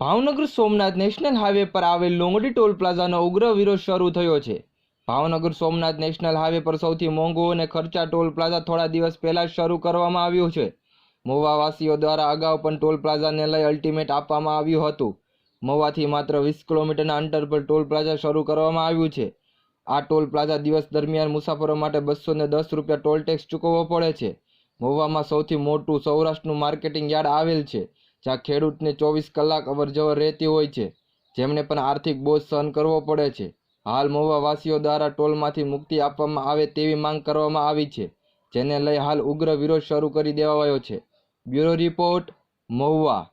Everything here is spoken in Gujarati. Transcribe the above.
ભાવનગર સોમનાથ નેશનલ હાઈવે પર આવેલ લોંગડી ટોલ પ્લાઝાનો ઉગ્ર વિરોધ શરૂ થયો છે। ભાવનગર સોમનાથ નેશનલ હાઈવે પર સૌથી મોંઘો અને ખર્ચા ટોલ પ્લાઝા થોડા દિવસ પહેલા શરૂ કરવામાં આવ્યું છે। મહુવાવાસીઓ દ્વારા અગાઉ પણ ટોલ પ્લાઝાને લઈ અલ્ટિમેટ આપવામાં આવ્યું હતું। મહુવાથી માત્ર 20 કિલોમીટરના અંતર પર ટોલ પ્લાઝા શરૂ કરવામાં આવ્યું છે। આ ટોલ પ્લાઝા દિવસ દરમિયાન મુસાફરો માટે 210 રૂપિયા ટોલ ટેક્સ ચૂકવવો પડે છે। મહુવામાં સૌથી મોટું સૌરાષ્ટ્રનું માર્કેટિંગ યાર્ડ આવેલ છે, જ્યાં ખેડૂતને 24 કલાક અવરજવર રહેતી હોય છે, જેમને પણ આર્થિક બોજ સહન કરવો પડે છે। હાલ મહુવાવાસીઓ દ્વારા ટોલમાંથી મુક્તિ આપવામાં આવે તેવી માંગ કરવામાં આવી છે, જેને લઈ હાલ ઉગ્ર વિરોધ શરૂ કરી દેવાયો છે। Bureau report, Mahuva.